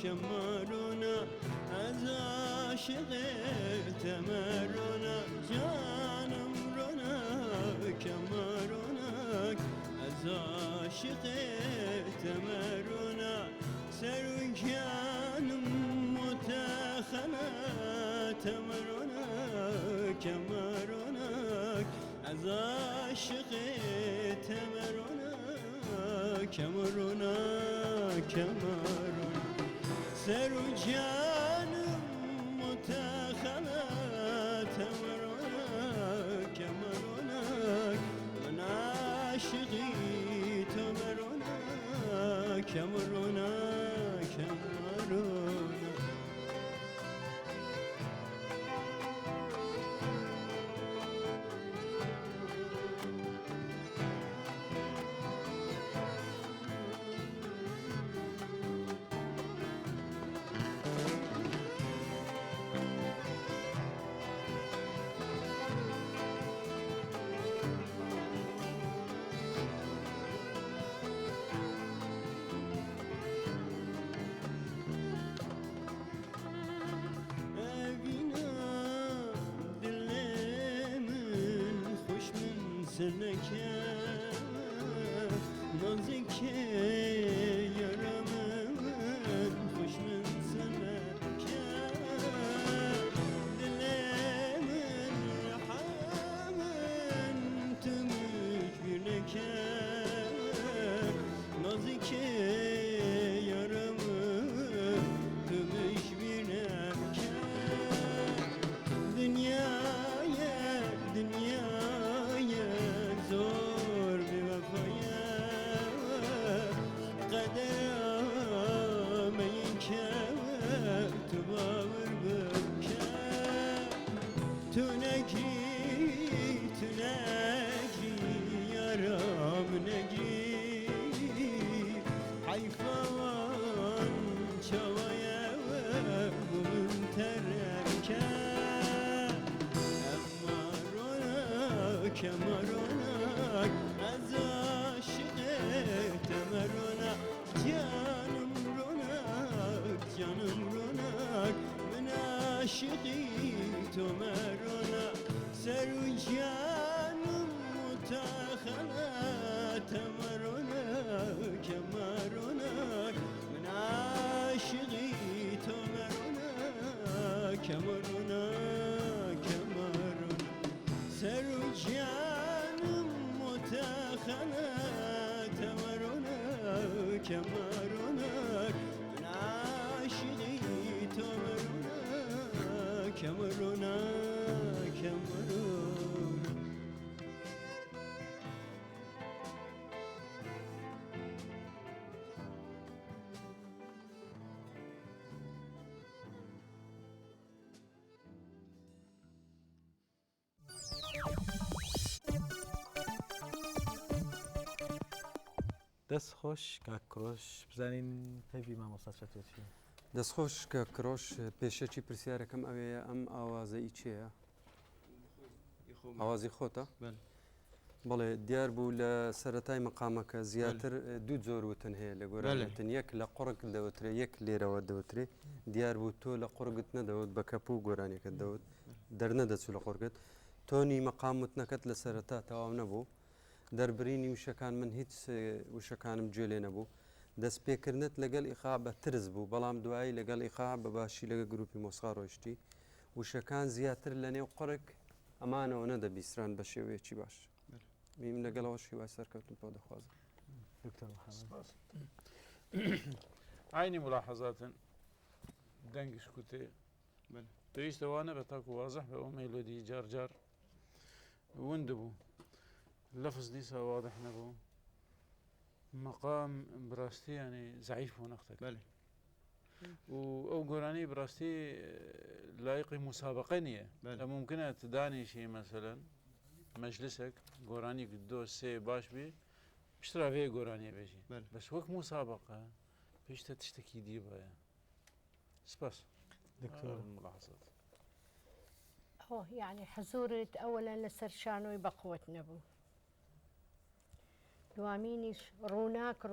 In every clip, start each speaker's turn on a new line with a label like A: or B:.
A: شمرونا از عاشق تمرونا جانم رونک کمرونک از عاشق تمرونا سرجانم متخنا تمرونک کمرونک از عاشق تمرونک کمرونک سر و جانم متخلت مرونک مرونک من عاشقی تو مرونک مرونک مرونک سنکه نازکه یارمن خوش من سنکه دلمن رحمن تو مجبورنکه نازکه یارمن تو مجبورنکه دنیای زور بی وفایم قدرم این که تو باور بکن تو نگی یارم نگی حیفان چوایم بومن ترکن کمرونک از عاشق تمرونک جانم رونک من عاشقی تو مرونک سر و جانم متخلت تمرونک مرونک من عاشقی تو مرونک مرونک سر و جانم متخلت مرونک مرونک من عاشقی تو مرونک مرونک مرونک
B: دست خوش که کروش بزنین پیوی ما مستشفیات چی؟
C: دست خوش که کروش پیشه چی پرسیاره کم اویه ام آوازه ای چیه؟ آوازی خوتا؟
A: بله
C: بله دیار بو لسرطای مقامك زیاتر دو زور وتنهي لقرقتن يك لقرق دوتري يك ليرة ودوتري ديار بو تو لقرقت ندوت بكابو قراني كدوت درنا دتسو لقرقت توني مقامتنا كت لسرطا تواو نبو دربريني وشكان من هيتس وشكان مجولي نبو دس بيكرنت لقال إخاء ترز بو بلام دعاي لقال إخاء بباشي لقى جروبي موسخار وشتي وشكان زياتر لني وقرق أمانة وندى بيسران بشوي چي باش میم لەگەڵەوەشی وای سەرکەوتن بۆ دەخوازم.
B: دکتۆر محەممەد.
D: عینی ملاحظاتن دەنگش کوتێ
A: بله.
D: پێویستەوانە بە تاکو وازح بە ئەو مێلۆدی جار جار ون دەبوو لەفز دیسا واضح نەبوو مەقام بڕاستی ینی زعیف بۆ نەختەکە
A: بله.
D: و ئەو گۆرانی بڕاستی لایقی مسابقە نییە
A: بله.
D: لە ممکنە دانیشی مەسەلەن مەجلسێک گۆرانی دۆ سێ باش بێ پشتراوێ گۆرانیە بێژی
A: بله.
D: بەس وەک مسابقە پێشتە تشتێکی دی بەیە سپاس
B: دکتۆر
D: ملاحظات
E: يعني حزورت أولا لسر شانوي بقوة نبو دوامينيش روناك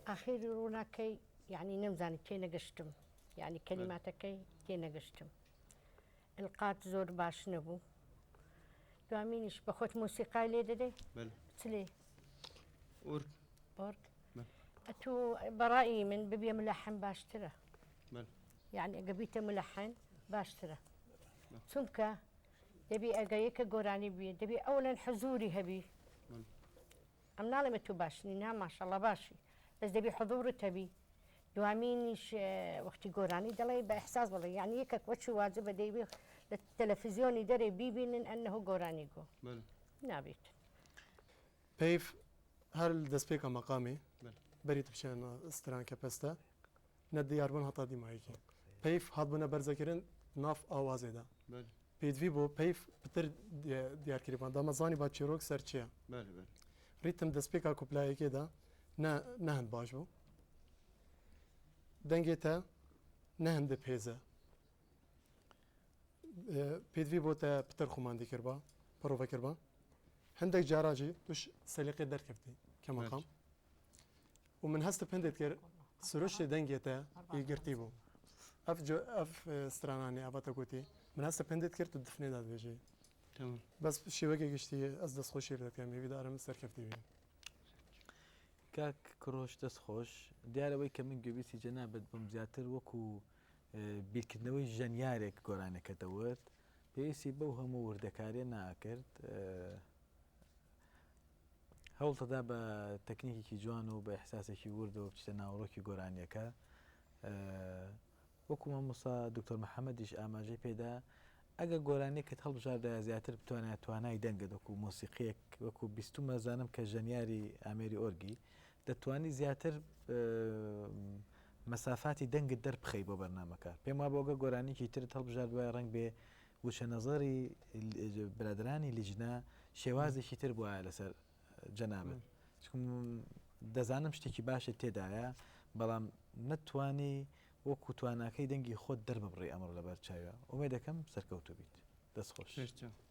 E: أخير روناكي يعني نمزاني كي نقشتم يعني كلماتكي كي نقشتم القات زور باش نبو دوامينيش بخوت موسيقى ليدي
A: بله.
E: تلي
A: أورك.
E: أورك
A: بله.
E: أتو برائي من ببيا ملحن باشتره
A: بله.
E: يعني قبيته ملحن باشتره سمكة دبي أجايك جوراني بي دبي أولا حضوري هبي أم نعلم تو باشني نعم ما شاء الله باشي بس دبي حضور تبي دوامينيش وقت جوراني دلي بإحساس والله يعني يكك وشو واجب دبي التلفزيون يدري بيبين أنه جوراني جو
A: بله.
E: نابيت
F: بيف هل دسبيكا مقامي
A: بله.
F: بريت بشان استران كبستا ندي أربعة هطا دي معيكي بيف هاد بنا برزكرين ناف آوازه ده
A: بله.
F: پێدوی بۆ پێیف پتر دیارکردمان دامەزانی با چیرۆک سەرچیە
A: بله. بله.
F: ریتم دەستپێکا کوپلایەکێدا نەهند باش بوو دەنگێتە نەهندە پێزە پێدوی بۆتە پتر خۆماندی کردبا پرۆڤە کردبا هەندێک جاراجی توش سەلیقێ دەرکەفتی کە مەقام و من هەستە پندێت کرد سروشتێ دەنگێتە یەگرتی بوو ئەف سترانانی ئابەتە گوتی من هەستە پندێت کرد و دفنێدا دەبێژێ
A: تمام.
F: بەس شێوەکە گشتی ئەس دەستخۆشی دەکەم هێویدارم سەرکەفتی بێن
B: کاک کڕۆش دەست خۆش دیارەوەی کە من گوێبیستی جەنابەت بم زیاتر وەکو بیرکردنەوەی ژەنیارێک گۆرانەکەتەوەت پێویستی بەو هەموو وردەکارێ ناکرد هەوڵتەدا بە تەکنیکێکی جوان و بە ئەحساسێکی ورد و بچتە ناوڕۆکی گۆرانیەکە وەکو مامۆستا دکتۆر محەممەدیش ئاماژەی پێدا ئەگە گۆرانێکت هەڵبژاردە زیاتر بتوانێت توانای دەنگت وەکو مۆسیقیەک وەکو بیستمە زانم کە ژەنیاری ئامێری ئۆرگی دەتوانی زیاتر مەسافاتی دەنگت دەربخەی بۆ بەرنامەکە پێم وا بۆگە گۆرانێکی ترت هەڵبژارد وایە ڕنگ بێ وشە نەزەری برادرانی لیژنا شێوازێکی تر بواە لەسەر جەنابەت دەزانم شتێکی باشت تێدایە بەڵام نەتوانی وەکو تواناکەی دەنگی خۆت دەرببڕی ئەمڕ لەبەر چاوە ئومێ دەکەم سەرکەوتو بیت دەست خۆش.